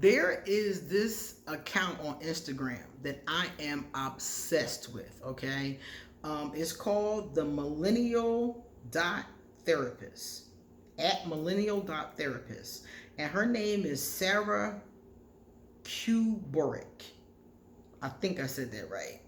There is this account on Instagram that I am obsessed with, okay? It's called the Millennial Dot Therapist, at Millennial Dot Therapist. And her name is Sarah Kuborick. I think I said that right.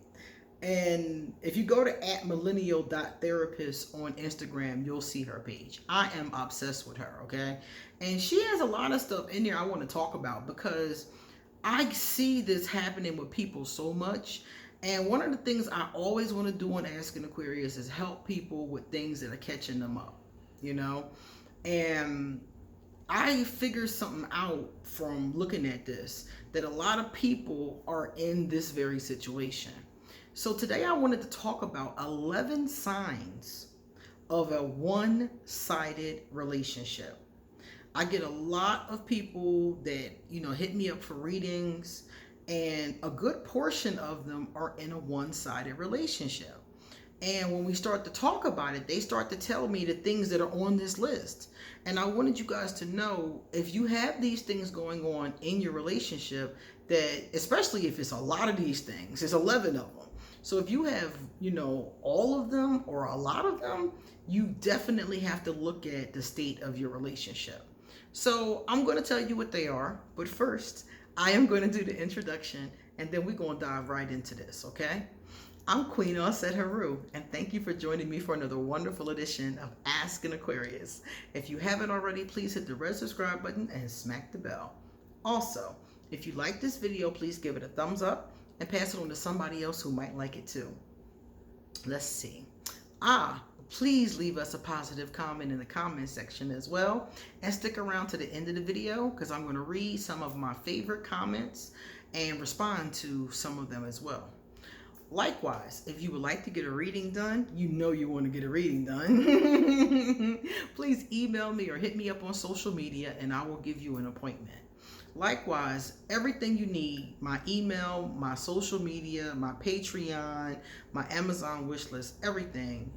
And if you go to at millennial.therapist on Instagram, you'll see her page. I am obsessed with her, okay? And she has a lot of stuff in there I want to talk about because I see this happening with people so much. And one of the things I always want to do on Asking Aquarius is help people with things that are catching them up, you know? And I figured something out from looking at this, that a lot of people are in this very situation. So today I wanted to talk about 11 signs of a one-sided relationship. I get a lot of people that, hit me up for readings, and a good portion of them are in a one-sided relationship. And when we start to talk about it, they start to tell me the things that are on this list. And I wanted you guys to know, if you have these things going on in your relationship, that especially if it's a lot of these things, it's 11 of them. So if you have, all of them or a lot of them, you definitely have to look at the state of your relationship. So I'm going to tell you what they are. But first, I am going to do the introduction, and then we're going to dive right into this, okay? I'm Queen Osset Haru, and thank you for joining me for another wonderful edition of Ask an Aquarius. If you haven't already, please hit the red subscribe button and smack the bell. Also, if you like this video, please give it a thumbs up and pass it on to somebody else who might like it too. Let's see. Please leave us a positive comment in the comment section as well, and stick around to the end of the video because I'm going to read some of my favorite comments and respond to some of them as well. Likewise, if you would like to get a reading done, you want to get a reading done, please email me or hit me up on social media and I will give you an appointment. Likewise, everything you need, my email, my social media, my Patreon, my Amazon wish list, everything,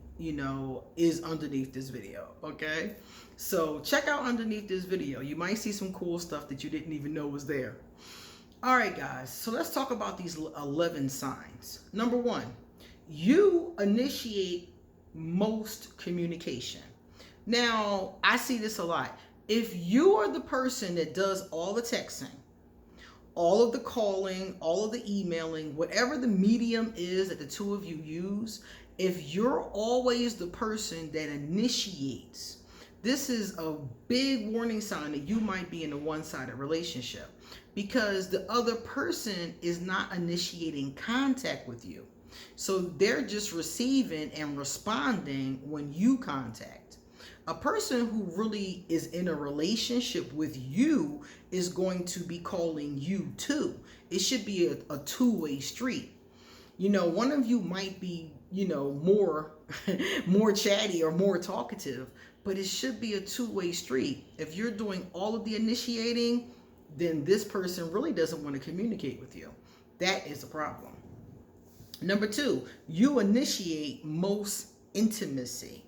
is underneath this video, okay? So check out underneath this video. You might see some cool stuff that you didn't even know was there. All right, guys, so let's talk about these 11 signs. Number 1, you initiate most communication. Now, I see this a lot. If you are the person that does all the texting, all of the calling, all of the emailing, whatever the medium is that the two of you use, if you're always the person that initiates, this is a big warning sign that you might be in a one-sided relationship, because the other person is not initiating contact with you. So they're just receiving and responding when you contact. A person who really is in a relationship with you is going to be calling you too. It should be a two-way street. One of you might be, more chatty or more talkative, but it should be a two-way street. If you're doing all of the initiating, then this person really doesn't want to communicate with you. That is a problem. Number 2, you initiate most intimacy.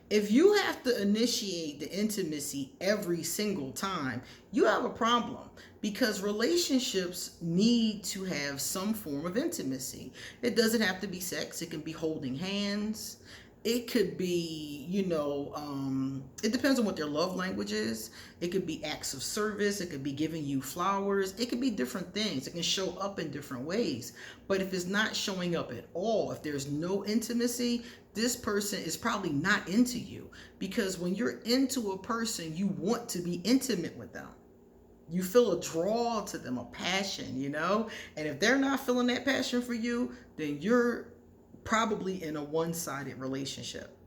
If you have to initiate the intimacy every single time, you have a problem, because relationships need to have some form of intimacy. It doesn't have to be sex. It can be holding hands. It could be, it depends on what their love language is. It could be acts of service. It could be giving you flowers. It could be different things. It can show up in different ways. But if it's not showing up at all, if there's no intimacy, this person is probably not into you. Because when you're into a person, you want to be intimate with them. You feel a draw to them, a passion, And if they're not feeling that passion for you, then you're probably in a one-sided relationship.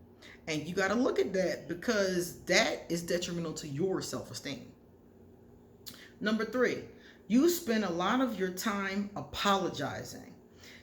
And you got to look at that, because that is detrimental to your self-esteem. Number 3, you spend a lot of your time apologizing.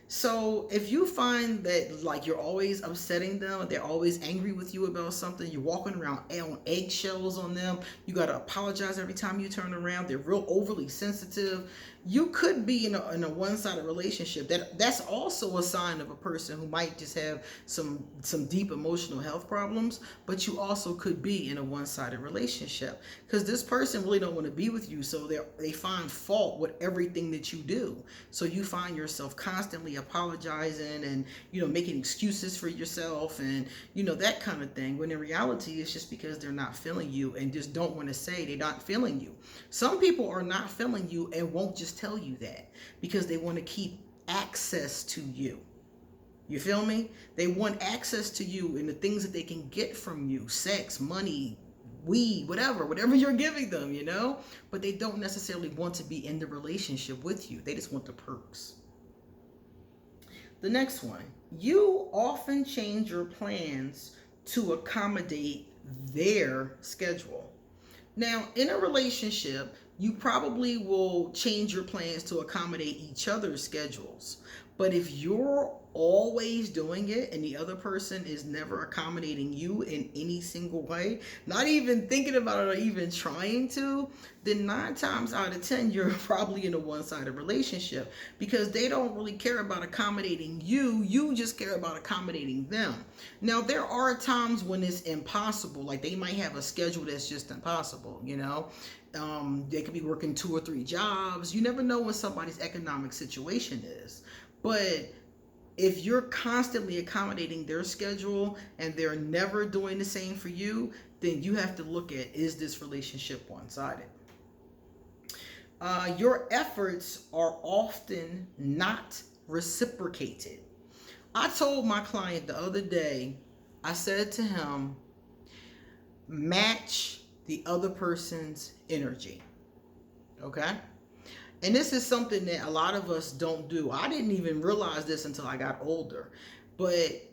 So if you find that like you're always upsetting them, they're always angry with you about something, you're walking around on eggshells on them, you got to apologize every time you turn around, they're real overly sensitive, you could be in a one-sided relationship. That's also a sign of a person who might just have some deep emotional health problems, but you also could be in a one-sided relationship because this person really don't want to be with you, so they find fault with everything that you do. So you find yourself constantly apologizing and making excuses for yourself and that kind of thing, when in reality it's just because they're not feeling you and just don't want to say they're not feeling you. Some people are not feeling you and won't just tell you that because they want to keep access to you. You feel me? They want access to you and the things that they can get from you: sex, money, weed, whatever you're giving them, but they don't necessarily want to be in the relationship with you. They just want the perks. The next one, you often change your plans to accommodate their schedule. Now, in a relationship, you probably will change your plans to accommodate each other's schedules. But if you're always doing it and the other person is never accommodating you in any single way, not even thinking about it or even trying to, then 9 times out of 10 you're probably in a one-sided relationship because they don't really care about accommodating you. You just care about accommodating them. Now, there are times when it's impossible. Like they might have a schedule that's just impossible, they could be working 2 or 3 jobs. You never know what somebody's economic situation is. But if you're constantly accommodating their schedule and they're never doing the same for you, then you have to look at, is this relationship one-sided? Your efforts are often not reciprocated. I told my client the other day, I said to him, match the other person's energy. Okay? And this is something that a lot of us don't do. I didn't even realize this until I got older. But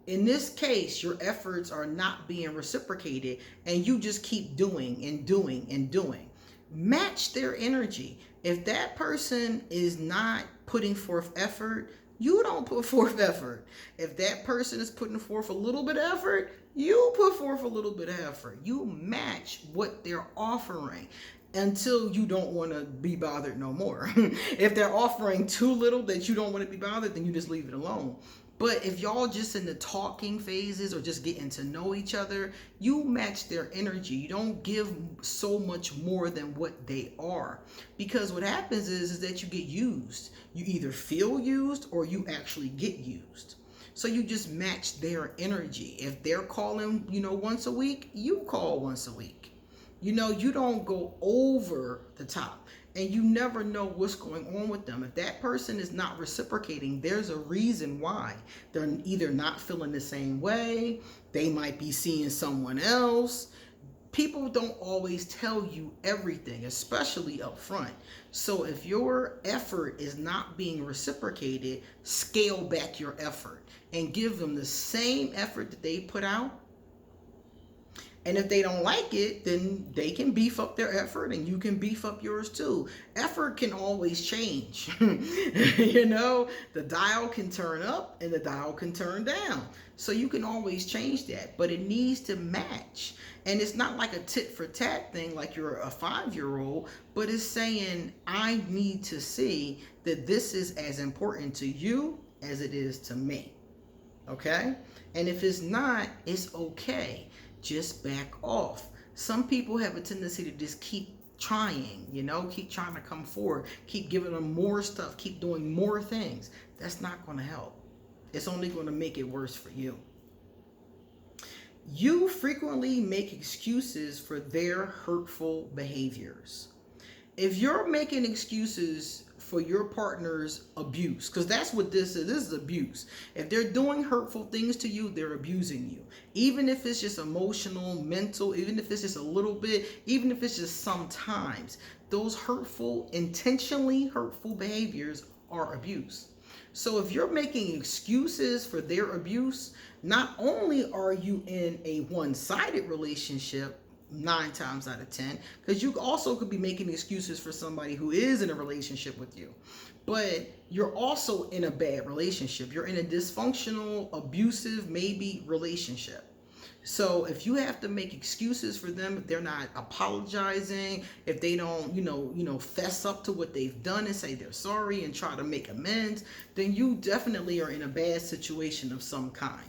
in this case, your efforts are not being reciprocated and you just keep doing and doing and doing. Match their energy. If that person is not putting forth effort, you don't put forth effort. If that person is putting forth a little bit of effort, you put forth a little bit of effort. You match what they're offering until you don't want to be bothered no more. If they're offering too little that you don't want to be bothered, then you just leave it alone. But if y'all just in the talking phases or just getting to know each other, you match their energy. You don't give so much more than what they are. Because what happens is that you get used. You either feel used or you actually get used. So you just match their energy. If they're calling, once a week, you call once a week. You don't go over the top, and you never know what's going on with them. If that person is not reciprocating, there's a reason why. They're either not feeling the same way, they might be seeing someone else. People don't always tell you everything, especially up front. So if your effort is not being reciprocated, scale back your effort and give them the same effort that they put out. And if they don't like it, then they can beef up their effort and you can beef up yours too. Effort can always change. The dial can turn up and the dial can turn down. So you can always change that, but it needs to match. And it's not like a tit for tat thing like you're a 5-year-old, but it's saying, I need to see that this is as important to you as it is to me. Okay? And if it's not, it's okay. Just back off. Some people have a tendency to just keep trying, keep trying to come forward, keep giving them more stuff, keep doing more things. That's not going to help. It's only going to make it worse for you. You frequently make excuses for their hurtful behaviors. If you're making excuses for your partner's abuse, because that's what this is abuse. If they're doing hurtful things to you, they're abusing you. Even if it's just emotional, mental, even if it's just a little bit, even if it's just sometimes, those intentionally hurtful behaviors are abuse. So if you're making excuses for their abuse, not only are you in a one-sided relationship, 9 times out of 10, because you also could be making excuses for somebody who is in a relationship with you, but you're also in a bad relationship. You're in a dysfunctional, abusive, maybe relationship. So if you have to make excuses for them, if they're not apologizing, if they don't, fess up to what they've done and say they're sorry and try to make amends, then you definitely are in a bad situation of some kind.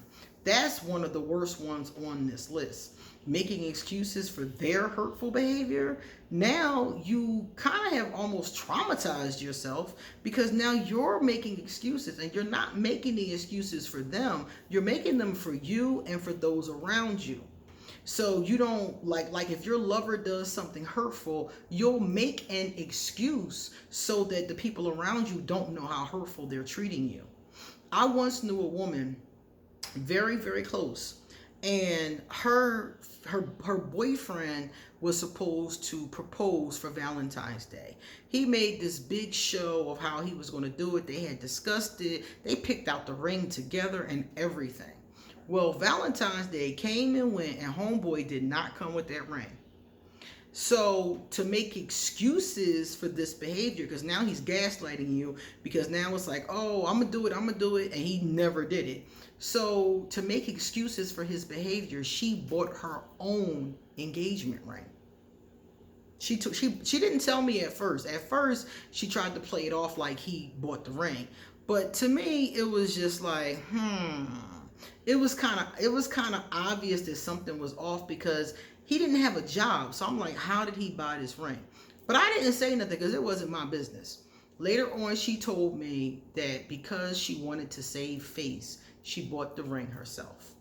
That's one of the worst ones on this list. Making excuses for their hurtful behavior. Now you kind of have almost traumatized yourself, because now you're making excuses, and you're not making the excuses for them. You're making them for you and for those around you. So you don't like if your lover does something hurtful, you'll make an excuse so that the people around you don't know how hurtful they're treating you. I once knew a woman, very, very close, and her boyfriend was supposed to propose for Valentine's Day. He made this big show of how he was going to do it. They had discussed it. They picked out the ring together and everything. Well, Valentine's Day came and went, and homeboy did not come with that ring. So to make excuses for this behavior, because now he's gaslighting you, because now it's like, oh, I'm gonna do it, and he never did it. So to make excuses for his behavior, she bought her own engagement ring. She didn't tell me at first. At first, she tried to play it off like he bought the ring. But to me, it was just like, It was kind of obvious that something was off, because he didn't have a job. So I'm like, how did he buy this ring? But I didn't say nothing, because it wasn't my business. Later on, she told me that because she wanted to save face, she bought the ring herself.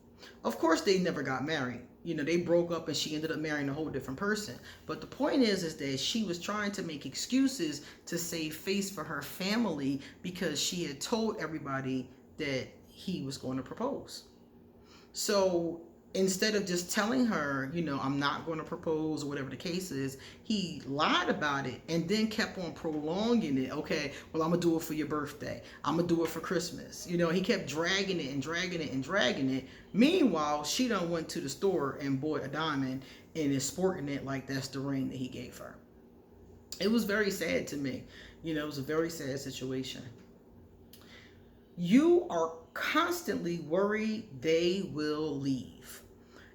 Of course, they never got married. They broke up, and she ended up marrying a whole different person. But the point is that she was trying to make excuses to save face for her family, because she had told everybody that he was going to propose. So instead of just telling her, I'm not going to propose, or whatever the case is, he lied about it and then kept on prolonging it. Okay, well, I'm going to do it for your birthday. I'm going to do it for Christmas. He kept dragging it and dragging it and dragging it. Meanwhile, she done went to the store and bought a diamond and is sporting it like that's the ring that he gave her. It was very sad to me. It was a very sad situation. You are constantly worried they will leave.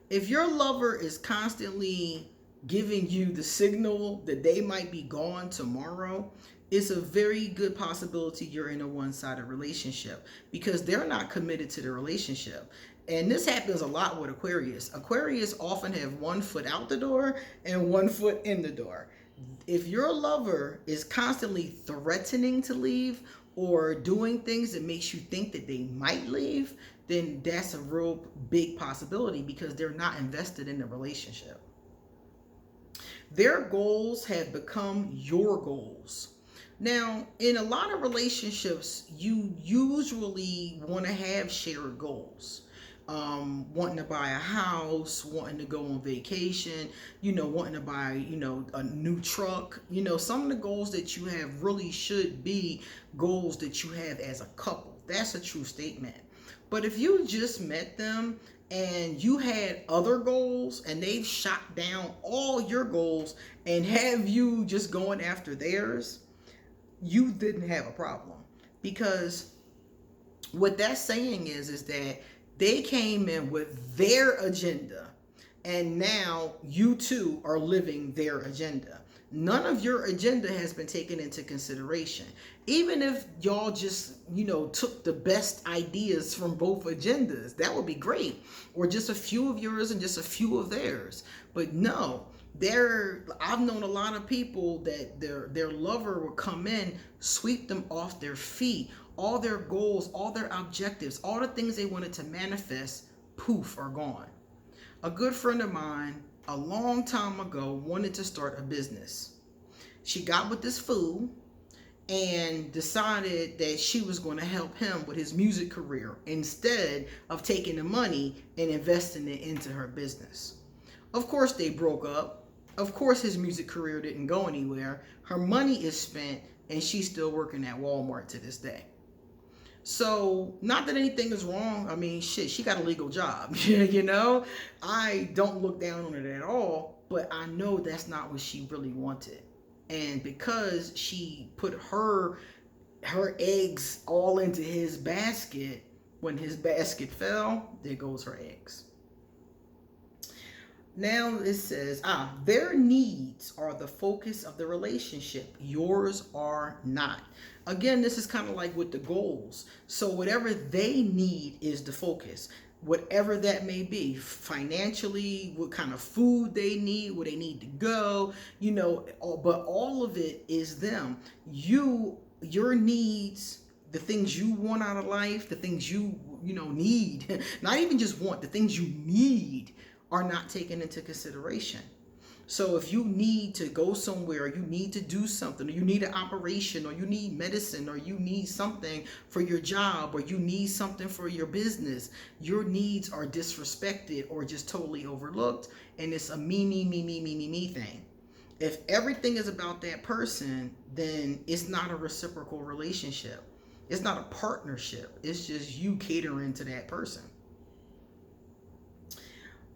If your lover is constantly giving you the signal that they might be gone tomorrow, it's a very good possibility you're in a one-sided relationship, because they're not committed to the relationship. And this happens a lot with Aquarius. Aquarius often have one foot out the door and one foot in the door. If your lover is constantly threatening to leave or doing things that makes you think that they might leave, then that's a real big possibility, because they're not invested in the relationship. Their goals have become your goals. Now, in a lot of relationships, you usually want to have shared goals. Wanting to buy a house, wanting to go on vacation, wanting to buy, a new truck. Some of the goals that you have really should be goals that you have as a couple. That's a true statement. But if you just met them and you had other goals and they've shot down all your goals and have you just going after theirs, you didn't have a problem. Because what that's saying is that they came in with their agenda, and now you two are living their agenda. None of your agenda has been taken into consideration. Even if y'all just, took the best ideas from both agendas, that would be great. Or just a few of yours and just a few of theirs. But no, I've known a lot of people that their lover will come in, sweep them off their feet. All their goals, all their objectives, all the things they wanted to manifest, poof, are gone. A good friend of mine, a long time ago, wanted to start a business. She got with this fool and decided that she was going to help him with his music career instead of taking the money and investing it into her business. Of course, they broke up. Of course, his music career didn't go anywhere. Her money is spent, and she's still working at Walmart to this day. So, not that anything is wrong. She got a legal job, I don't look down on it at all. but I know that's not what she really wanted. And because she put her eggs all into his basket, when his basket fell, there goes her eggs. Now it says, their needs are the focus of the relationship. Yours are not. Again, this is kind of like with the goals. So whatever they need is the focus. Whatever that may be, financially, what kind of food they need, where they need to go, but all of it is them. Your needs, the things you want out of life, the things you need, not even just want, the things you need are not taken into consideration. So if you need to go somewhere, or you need to do something, or you need an operation, or you need medicine, or you need something for your job, or you need something for your business, your needs are disrespected or just totally overlooked, and it's a me thing. If everything is about that person, then it's not a reciprocal relationship. It's not a partnership. It's just you catering to that person.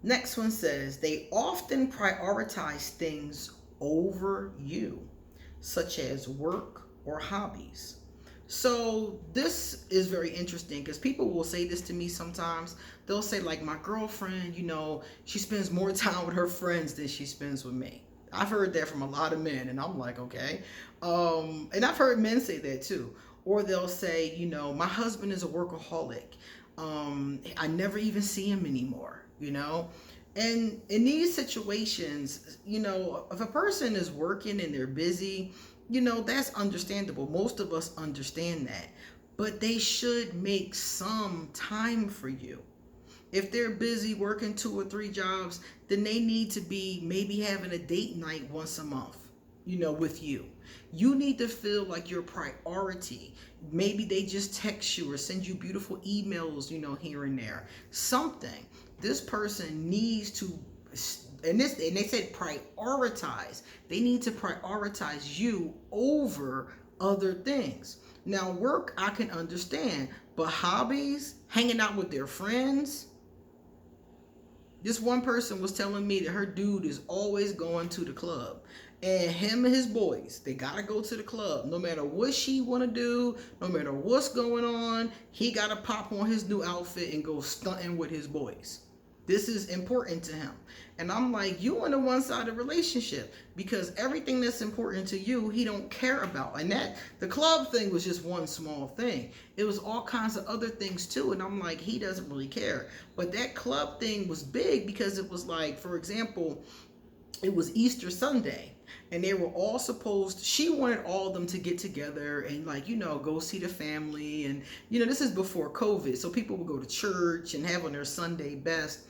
Next one says, they often prioritize things over you, such as work or hobbies. So this is very interesting because people will say this to me sometimes. They'll say, like, my girlfriend, she spends more time with her friends than she spends with me. I've heard that from a lot of men, and I'm like, okay. And I've heard men say that too. Or they'll say, my husband is a workaholic. I never even see him anymore. And in these situations, if a person is working and they're busy, that's understandable. Most of us understand that, but they should make some time for you. If they're busy working 2 or 3 jobs, then they need to be maybe having a date night once a month, with you. You need to feel like your priority. Maybe they just text you or send you beautiful emails, here and there. Something. This person needs to, and they said prioritize. They need to prioritize you over other things. Now, work, I can understand, but hobbies, hanging out with their friends. This one person was telling me that her dude is always going to the club. And him and his boys, they gotta go to the club. No matter what she wanna do, no matter what's going on, he gotta pop on his new outfit and go stunting with his boys. This is important to him. And I'm like, you in a one-sided relationship, because everything that's important to you, he don't care about. And that the club thing was just one small thing. It was all kinds of other things too. And I'm like, he doesn't really care. But that club thing was big because it was like, for example, it was Easter Sunday. And they were all she wanted all of them to get together and go see the family. And, this is before COVID. So people would go to church and have on their Sunday best.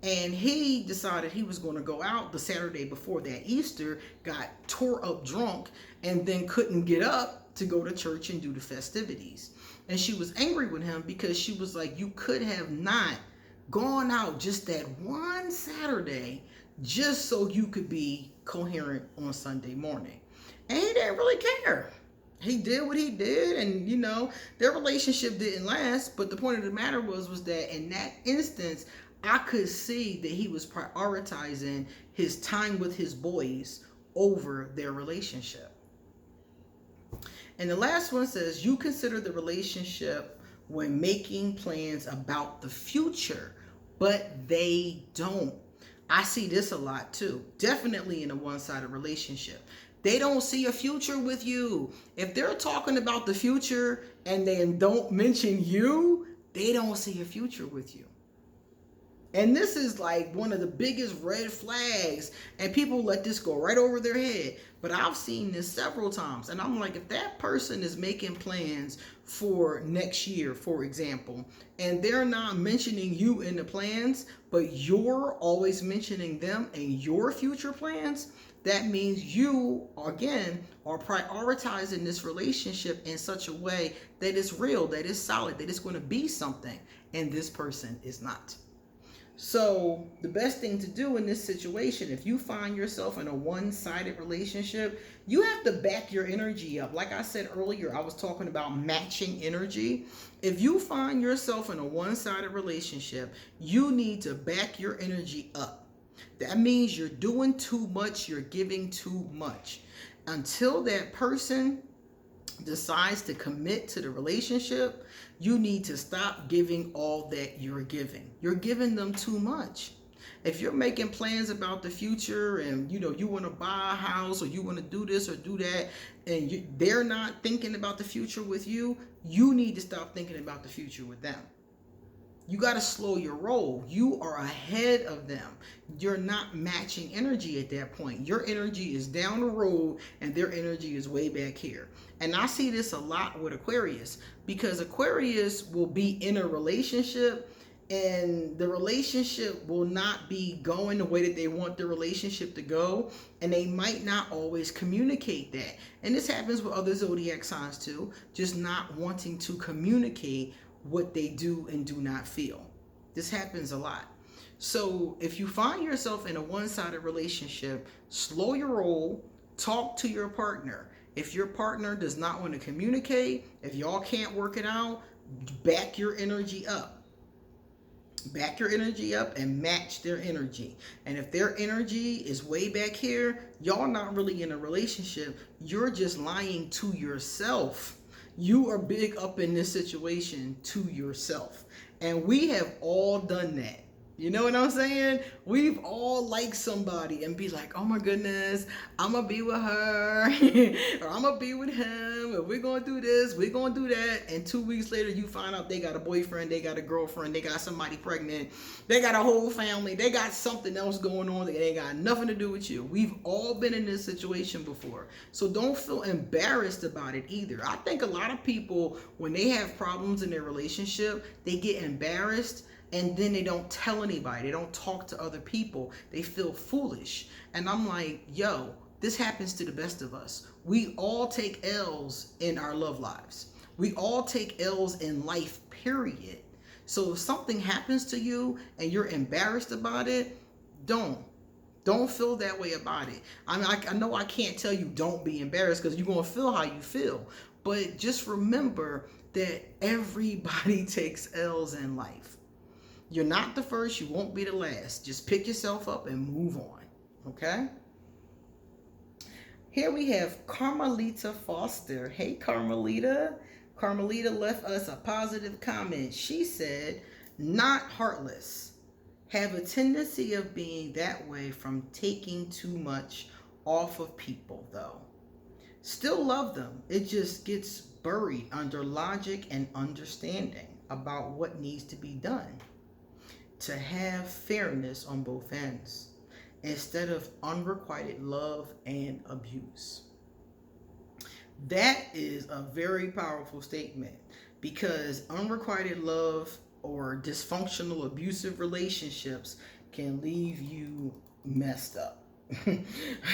And he decided he was going to go out the Saturday before that Easter, got tore up drunk, and then couldn't get up to go to church and do the festivities. And she was angry with him because she was like, you could have not gone out just that one Saturday just so you could be coherent on Sunday morning. And he didn't really care. He did what he did, and their relationship didn't last. But the point of the matter was that in that instance, I could see that he was prioritizing his time with his boys over their relationship. And the last one says, you consider the relationship when making plans about the future, but they don't. I see this a lot too. Definitely in a one-sided relationship. They don't see a future with you. If they're talking about the future and then don't mention you, they don't see a future with you. And this is like one of the biggest red flags, and people let this go right over their head. But I've seen this several times, and I'm like, if that person is making plans for next year, for example, and they're not mentioning you in the plans, but you're always mentioning them and your future plans, that means you, again, are prioritizing this relationship in such a way that it's real, that it's solid, that it's going to be something, and this person is not. So the best thing to do in this situation, if you find yourself in a one-sided relationship, you have to back your energy up. Like I said earlier, I was talking about matching energy. If you find yourself in a one-sided relationship, you need to back your energy up. That means you're doing too much, you're giving too much. Until that person decides to commit to the relationship, you need to stop giving all that you're giving. You're giving them too much. If you're making plans about the future and you want to buy a house or you want to do this or do that, and they're not thinking about the future with you, you need to stop thinking about the future with them. You got to slow your roll. You are ahead of them. You're not matching energy at that point. Your energy is down the road and their energy is way back here. And I see this a lot with Aquarius, because Aquarius will be in a relationship and the relationship will not be going the way that they want the relationship to go, and they might not always communicate that. And this happens with other zodiac signs too, just not wanting to communicate what they do and do not feel. This happens a lot. So if you find yourself in a one-sided relationship, slow your roll, talk to your partner. If your partner does not want to communicate, if y'all can't work it out, back your energy up. Back your energy up and match their energy. And if their energy is way back here, y'all not really in a relationship. You're just lying to yourself. You are big up in this situation to yourself. And we have all done that. You know what I'm saying? We've all liked somebody and be like, oh my goodness, I'm going to be with her or I'm going to be with him and we're going to do this, we're going to do that. And 2 weeks later, you find out they got a boyfriend, they got a girlfriend, they got somebody pregnant, they got a whole family, they got something else going on that ain't got nothing to do with you. We've all been in this situation before. So don't feel embarrassed about it either. I think a lot of people, when they have problems in their relationship, they get embarrassed. And then they don't tell anybody. They don't talk to other people. They feel foolish. And I'm like, yo, this happens to the best of us. We all take L's in our love lives. We all take L's in life, period. So if something happens to you and you're embarrassed about it, don't feel that way about it. I mean, I know I can't tell you don't be embarrassed, because you're going to feel how you feel. But just remember that everybody takes L's in life. You're not the first, you won't be the last. Just pick yourself up and move on, okay? Here we have Carmelita Foster. Hey, Carmelita. Carmelita left us a positive comment. She said, not heartless. Have a tendency of being that way from taking too much off of people, though. Still love them. It just gets buried under logic and understanding about what needs to be done to have fairness on both ends, instead of unrequited love and abuse. That is a very powerful statement, because unrequited love or dysfunctional abusive relationships can leave you messed up.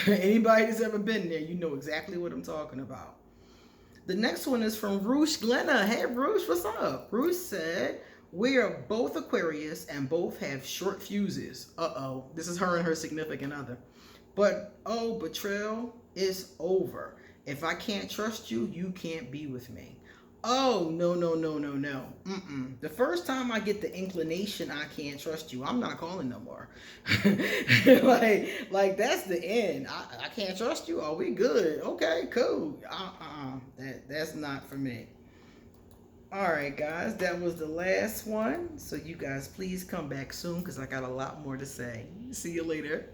Anybody that's ever been there, you know exactly what I'm talking about. The next one is from Ruth Glenna. Hey Ruth, what's up? Ruth said, we are both Aquarius and both have short fuses. Uh-oh. This is her and her significant other. But, betrayal is over. If I can't trust you, you can't be with me. Oh, no. Mm-mm. The first time I get the inclination I can't trust you, I'm not calling no more. like that's the end. I can't trust you. Oh, we good. Okay, cool. That's not for me. All right, guys, that was the last one. So you guys please come back soon, because I got a lot more to say. See you later.